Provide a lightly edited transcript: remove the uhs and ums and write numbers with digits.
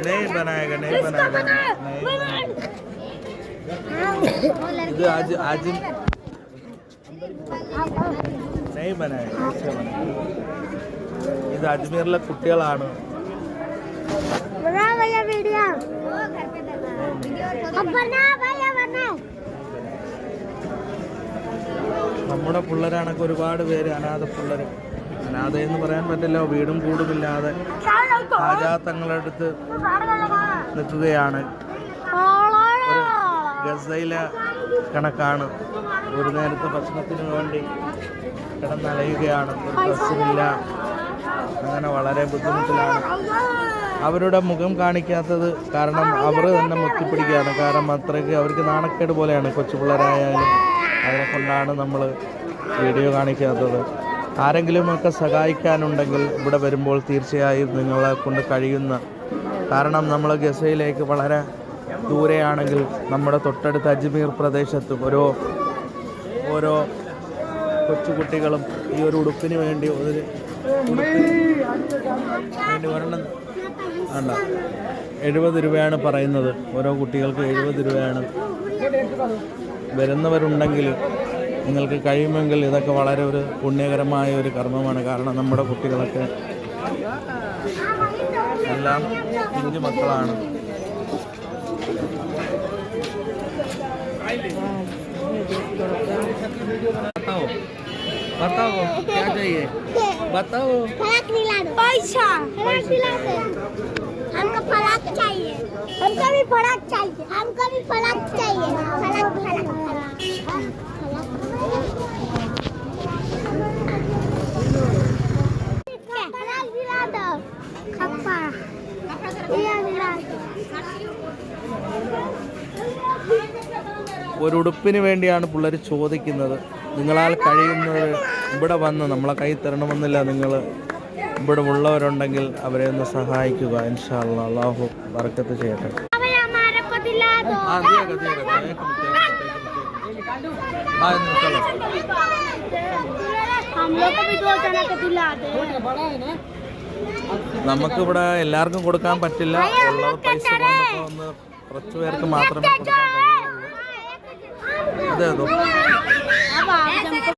नहीं बनाएगा नहीं बनाएगा ഇത് ആദ്യം नहीं बनाएगा ഇത് അജ്മീറിലെ കുട്ടികളാണ് നമ്മുടെ പിള്ളേരാണൊക്കെ ഒരുപാട് പേര് അനാഥ പിള്ളേർ. അനാഥ എന്ന് പറയാൻ പറ്റില്ല, വീടും കൂടുമില്ലാതെ ആജാത്തങ്ങളുടെ അടുത്ത് നിൽക്കുകയാണ്. ഒരു ഗസയിലെ കണക്കാണ്. ഒരു നേരത്തെ ഭക്ഷണത്തിന് വേണ്ടി കിടന്നലയുകയാണ്. ഒരു ഡ്രസ്സുമില്ല. അങ്ങനെ വളരെ ബുദ്ധിമുട്ടിലാണ്. അവരുടെ മുഖം കാണിക്കാത്തത് കാരണം അവർ തന്നെ മുത്തിപ്പിടിക്കുകയാണ്. കാരണം അത്രയ്ക്ക് അവർക്ക് നാണക്കേട് പോലെയാണ്. കൊച്ചു പിള്ളേരായാലും അതിനെ കൊണ്ടാണ് നമ്മൾ വീഡിയോ കാണിക്കാത്തത്. ആരെങ്കിലുമൊക്കെ സഹായിക്കാനുണ്ടെങ്കിൽ ഇവിടെ വരുമ്പോൾ തീർച്ചയായും നിങ്ങളെ കൊണ്ട് കഴിയുന്ന, കാരണം നമ്മൾ ഗസയിലേക്ക് വളരെ ദൂരെയാണെങ്കിൽ നമ്മുടെ തൊട്ടടുത്ത അജ്മീർ പ്രദേശത്തും ഓരോ കൊച്ചുകുട്ടികളും ഈ ഒരു ഉടുപ്പിന് വേണ്ടി ഒരെണ്ണം വേണ്ട 70 രൂപയാണ് പറയുന്നത്. ഓരോ കുട്ടികൾക്ക് 70 രൂപയാണ്. വരുന്നവരുണ്ടെങ്കിൽ നിങ്ങൾക്ക് കഴിയുമെങ്കിൽ ഇതൊക്കെ വളരെ ഒരു പുണ്യകരമായ ഒരു കർമ്മമാണ്. കാരണം നമ്മുടെ കുട്ടികളൊക്കെ എല്ലാം കുഞ്ഞു മക്കളാണ്. बताओ क्या चाहिए बताओ. फलक दिला दो. पैसा दिला दो. हमको फलक चाहिए. हमको भी फलक चाहिए. हमको भी फलक चाहिए. फलक फलक फलक दिला दो. खप्पा ये दिला दो. ഒരു ഉടുപ്പിന് വേണ്ടിയാണ് പിള്ളേർ ചോദിക്കുന്നത്. നിങ്ങളാൽ കഴിയുന്നത് ഇവിടെ വന്ന് നമ്മളെ കൈ തരണമെന്നില്ല. നിങ്ങൾ ഇവിടെ ഉള്ളവരുണ്ടെങ്കിൽ അവരെ ഒന്ന് സഹായിക്കുക. ഇൻഷാ അല്ലാഹ് അല്ലാഹു ബർക്കത്ത് ചെയ്യട്ടെ. നമുക്കിവിടെ എല്ലാവർക്കും കൊടുക്കാൻ പറ്റില്ല. ഉള്ളത് പൈസ കൊണ്ടൊക്കെ ഒന്ന് കുറച്ച് പേർക്ക് മാത്രമേ കൊടുക്കാൻ കഴിയുള്ളൂ. അതെ